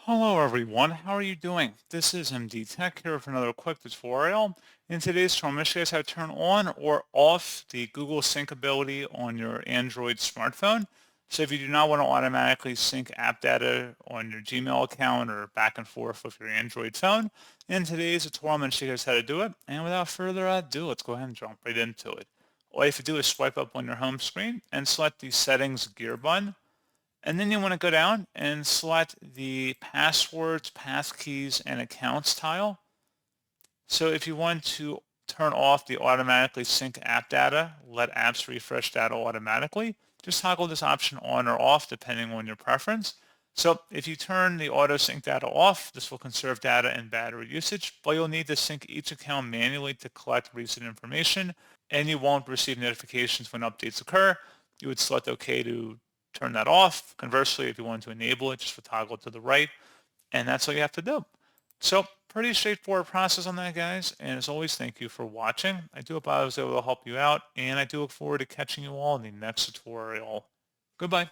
Hello everyone, how are you doing? This is MD Tech here with another quick tutorial. In today's tutorial, I'm going to show you guys how to turn on or off the Google Sync ability on your Android smartphone. So if you do not want to automatically sync app data on your Gmail account or back and forth with your Android phone, in today's tutorial, I'm going to show you guys how to do it. And without further ado, let's go ahead and jump right into it. All you have to do is swipe up on your home screen and select the Settings gear button. And then you want to go down and select the passwords, passkeys, and accounts tile. So if you want to turn off the automatically sync app data, let apps refresh data automatically, just toggle this option on or off depending on your preference. So if you turn the auto sync data off, this will conserve data and battery usage, but you'll need to sync each account manually to collect recent information, and you won't receive notifications when updates occur. You would select OK to turn that off. Conversely, if you want to enable it, just toggle to the right, and that's all you have to do. So pretty straightforward process on that, guys. And as always, thank you for watching. I do hope I was able to help you out, and I do look forward to catching you all in the next tutorial. Goodbye.